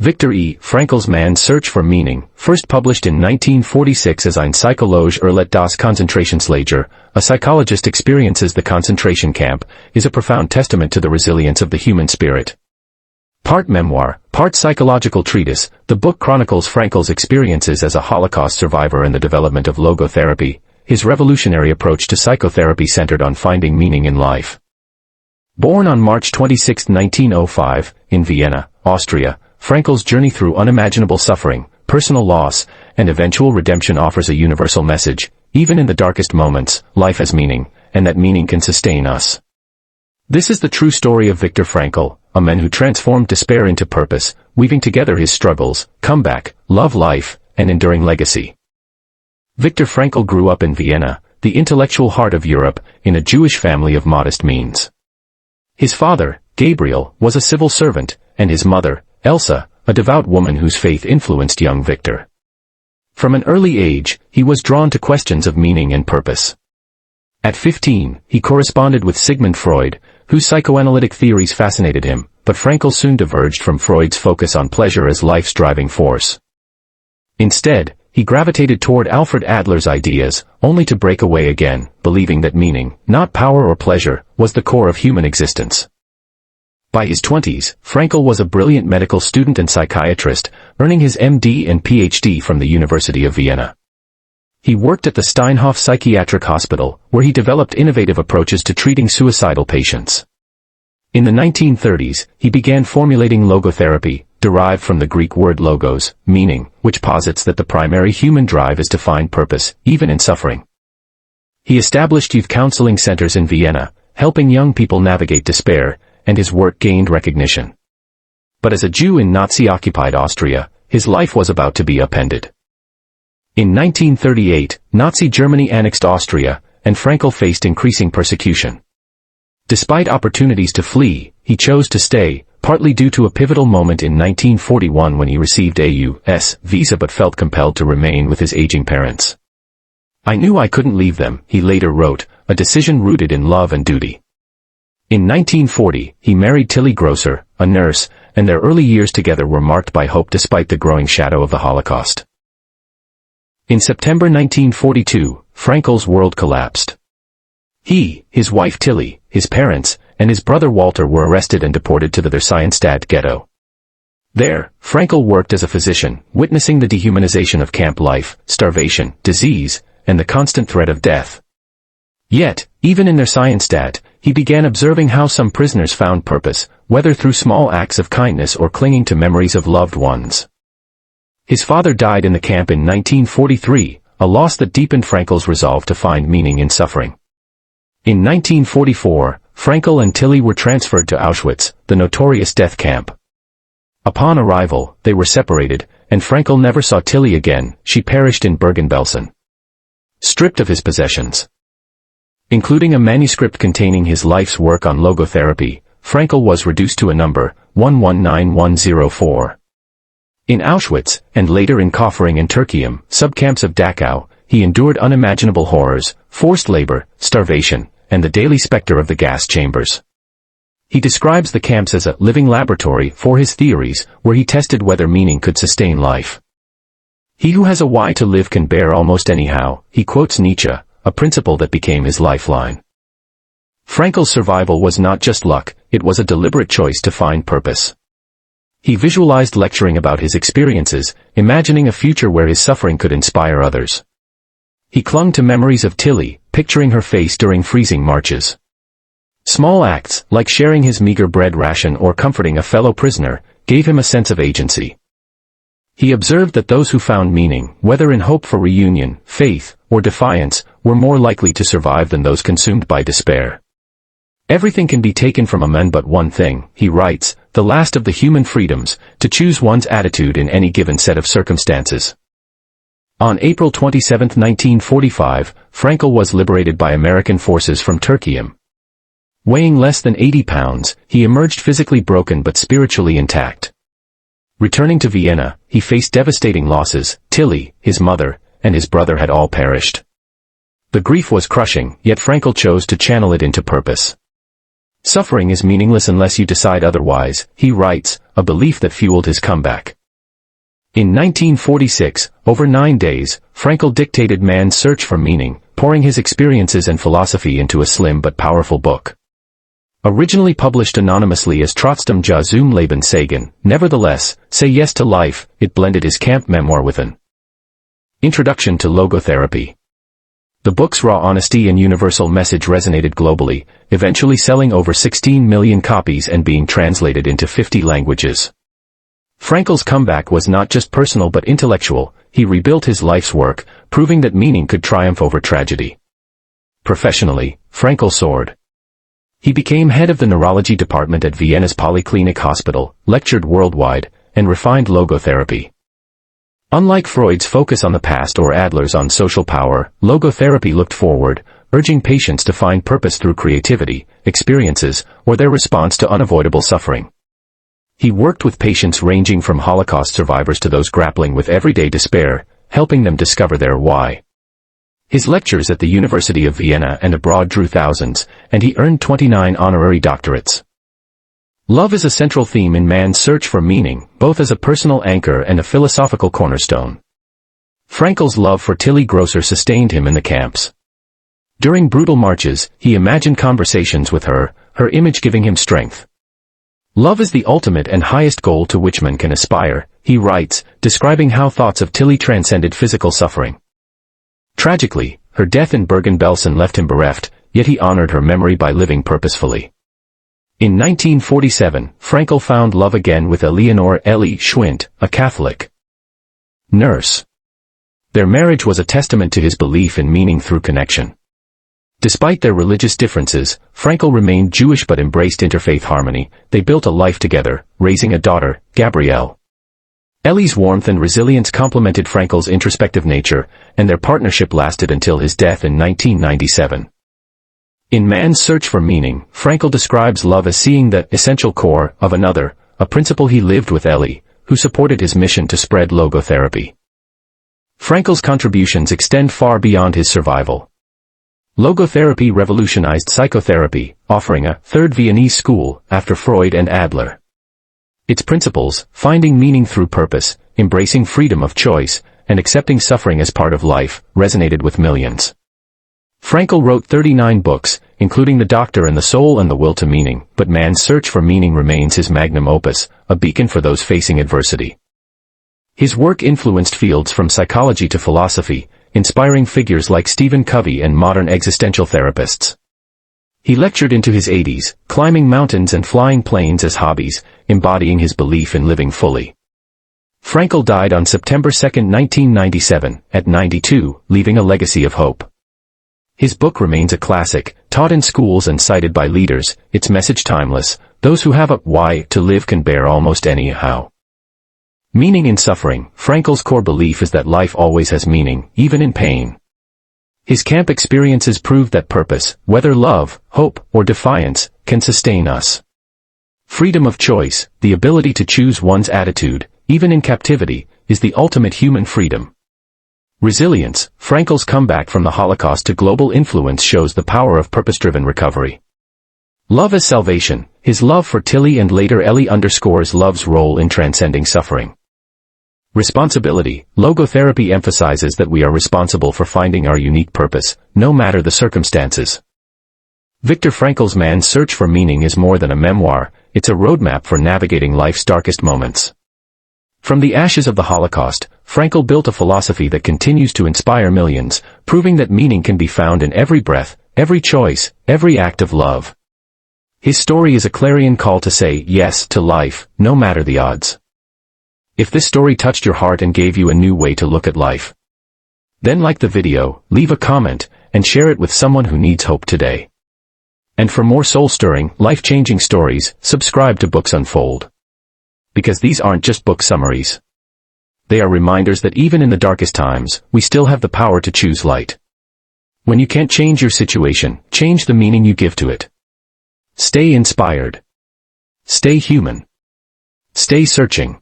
Viktor Frankl's Man's Search for Meaning, first published in 1946 as Ein Psychologe erlebt das Konzentrationslager, a psychologist experiences the concentration camp, is a profound testament to the resilience of the human spirit. Part memoir, part psychological treatise, the book chronicles Frankl's experiences as a Holocaust survivor and the development of logotherapy, his revolutionary approach to psychotherapy centered on finding meaning in life. Born on March 26, 1905, in Vienna, Austria, Frankl's journey through unimaginable suffering, personal loss, and eventual redemption offers a universal message: even in the darkest moments, life has meaning, and that meaning can sustain us. This is the true story of Viktor Frankl, a man who transformed despair into purpose, weaving together his struggles, comeback, love life, and enduring legacy. Viktor Frankl grew up in Vienna, the intellectual heart of Europe, in a Jewish family of modest means. His father, Gabriel, was a civil servant, and his mother, Elsa, a devout woman whose faith influenced young Viktor. From an early age, he was drawn to questions of meaning and purpose. At 15, he corresponded with Sigmund Freud, whose psychoanalytic theories fascinated him, but Frankl soon diverged from Freud's focus on pleasure as life's driving force. Instead, he gravitated toward Alfred Adler's ideas, only to break away again, believing that meaning, not power or pleasure, was the core of human existence. By his 20s, Frankl was a brilliant medical student and psychiatrist, earning his MD and PhD from the University of Vienna. He worked at the Steinhof Psychiatric Hospital, where he developed innovative approaches to treating suicidal patients. In the 1930s, he began formulating logotherapy, derived from the Greek word logos, meaning, which posits that the primary human drive is to find purpose, even in suffering. He established youth counseling centers in Vienna, helping young people navigate despair, and his work gained recognition. But as a Jew in Nazi-occupied Austria, his life was about to be upended. In 1938, Nazi Germany annexed Austria, and Frankl faced increasing persecution. Despite opportunities to flee, he chose to stay, partly due to a pivotal moment in 1941 when he received a U.S. visa but felt compelled to remain with his aging parents. "I knew I couldn't leave them," he later wrote, a decision rooted in love and duty. In 1940, he married Tilly Grosser, a nurse, and their early years together were marked by hope despite the growing shadow of the Holocaust. In September 1942, Frankl's world collapsed. He, his wife Tilly, his parents, and his brother Walter were arrested and deported to the Theresienstadt ghetto. There, Frankl worked as a physician, witnessing the dehumanization of camp life, starvation, disease, and the constant threat of death. Yet, even in Theresienstadt, he began observing how some prisoners found purpose, whether through small acts of kindness or clinging to memories of loved ones. His father died in the camp in 1943, a loss that deepened Frankl's resolve to find meaning in suffering. In 1944, Frankl and Tilly were transferred to Auschwitz, the notorious death camp. Upon arrival, they were separated, and Frankl never saw Tilly again. She perished in Bergen-Belsen. Stripped of his possessions, including a manuscript containing his life's work on logotherapy, Frankl was reduced to a number, 119104. In Auschwitz, and later in Kaufering and Turkium, subcamps of Dachau, he endured unimaginable horrors, forced labor, starvation, and the daily specter of the gas chambers. He describes the camps as a living laboratory for his theories, where he tested whether meaning could sustain life. "He who has a why to live can bear almost anyhow," he quotes Nietzsche, a principle that became his lifeline. Frankl's survival was not just luck, it was a deliberate choice to find purpose. He visualized lecturing about his experiences, imagining a future where his suffering could inspire others. He clung to memories of Tilly, picturing her face during freezing marches. Small acts, like sharing his meager bread ration or comforting a fellow prisoner, gave him a sense of agency. He observed that those who found meaning, whether in hope for reunion, faith, or defiance, were more likely to survive than those consumed by despair. "Everything can be taken from a man but one thing," he writes, "the last of the human freedoms, to choose one's attitude in any given set of circumstances." On April 27, 1945, Frankl was liberated by American forces from Turkium. Weighing less than 80 pounds, he emerged physically broken but spiritually intact. Returning to Vienna, he faced devastating losses. Tilly, his mother, and his brother had all perished. The grief was crushing, yet Frankl chose to channel it into purpose. Suffering is meaningless unless you decide otherwise, he writes, a belief that fueled his comeback. In 1946, over 9 days, Frankl dictated Man's Search for Meaning, pouring his experiences and philosophy into a slim but powerful book. Originally published anonymously as Trotzdem ja zum Leben sagen, nevertheless, Say Yes to Life, it blended his camp memoir with an introduction to logotherapy. The book's raw honesty and universal message resonated globally, eventually selling over 16 million copies and being translated into 50 languages. Frankl's comeback was not just personal but intellectual. He rebuilt his life's work, proving that meaning could triumph over tragedy. Professionally, Frankl soared. He became head of the neurology department at Vienna's Polyclinic Hospital, lectured worldwide, and refined logotherapy. Unlike Freud's focus on the past or Adler's on social power, logotherapy looked forward, urging patients to find purpose through creativity, experiences, or their response to unavoidable suffering. He worked with patients ranging from Holocaust survivors to those grappling with everyday despair, helping them discover their why. His lectures at the University of Vienna and abroad drew thousands, and he earned 29 honorary doctorates. Love is a central theme in Man's Search for Meaning, both as a personal anchor and a philosophical cornerstone. Frankl's love for Tilly Grosser sustained him in the camps. During brutal marches, he imagined conversations with her, her image giving him strength. Love is the ultimate and highest goal to which man can aspire, he writes, describing how thoughts of Tilly transcended physical suffering. Tragically, her death in Bergen-Belsen left him bereft, yet he honored her memory by living purposefully. In 1947, Frankl found love again with Eleonore Ellie Schwint, a Catholic nurse. Their marriage was a testament to his belief in meaning through connection. Despite their religious differences, Frankl remained Jewish but embraced interfaith harmony. They built a life together, raising a daughter, Gabrielle. Ellie's warmth and resilience complemented Frankl's introspective nature, and their partnership lasted until his death in 1997. In Man's Search for Meaning, Frankl describes love as seeing the essential core of another, a principle he lived with Ellie, who supported his mission to spread logotherapy. Frankl's contributions extend far beyond his survival. Logotherapy revolutionized psychotherapy, offering a third Viennese school after Freud and Adler. Its principles, finding meaning through purpose, embracing freedom of choice, and accepting suffering as part of life, resonated with millions. Frankl wrote 39 books, including The Doctor and the Soul and the Will to Meaning, but Man's Search for Meaning remains his magnum opus, a beacon for those facing adversity. His work influenced fields from psychology to philosophy, inspiring figures like Stephen Covey and modern existential therapists. He lectured into his 80s, climbing mountains and flying planes as hobbies, embodying his belief in living fully. Frankl died on September 2, 1997, at 92, leaving a legacy of hope. His book remains a classic, taught in schools and cited by leaders, its message timeless. Those who have a why to live can bear almost any how. Meaning in suffering. Frankl's core belief is that life always has meaning, even in pain. His camp experiences prove that purpose, whether love, hope, or defiance, can sustain us. Freedom of choice, the ability to choose one's attitude, even in captivity, is the ultimate human freedom. Resilience. Frankl's comeback from the Holocaust to global influence shows the power of purpose-driven recovery. Love as salvation. His love for Tilly and later Ellie underscores love's role in transcending suffering. Responsibility. Logotherapy emphasizes that we are responsible for finding our unique purpose, no matter the circumstances. Viktor Frankl's Man's Search for Meaning is more than a memoir, it's a roadmap for navigating life's darkest moments. From the ashes of the Holocaust, Frankl built a philosophy that continues to inspire millions, proving that meaning can be found in every breath, every choice, every act of love. His story is a clarion call to say yes to life, no matter the odds. If this story touched your heart and gave you a new way to look at life, then like the video, leave a comment, and share it with someone who needs hope today. And for more soul-stirring, life-changing stories, subscribe to Books Unfold. Because these aren't just book summaries. They are reminders that even in the darkest times, we still have the power to choose light. When you can't change your situation, change the meaning you give to it. Stay inspired. Stay human. Stay searching.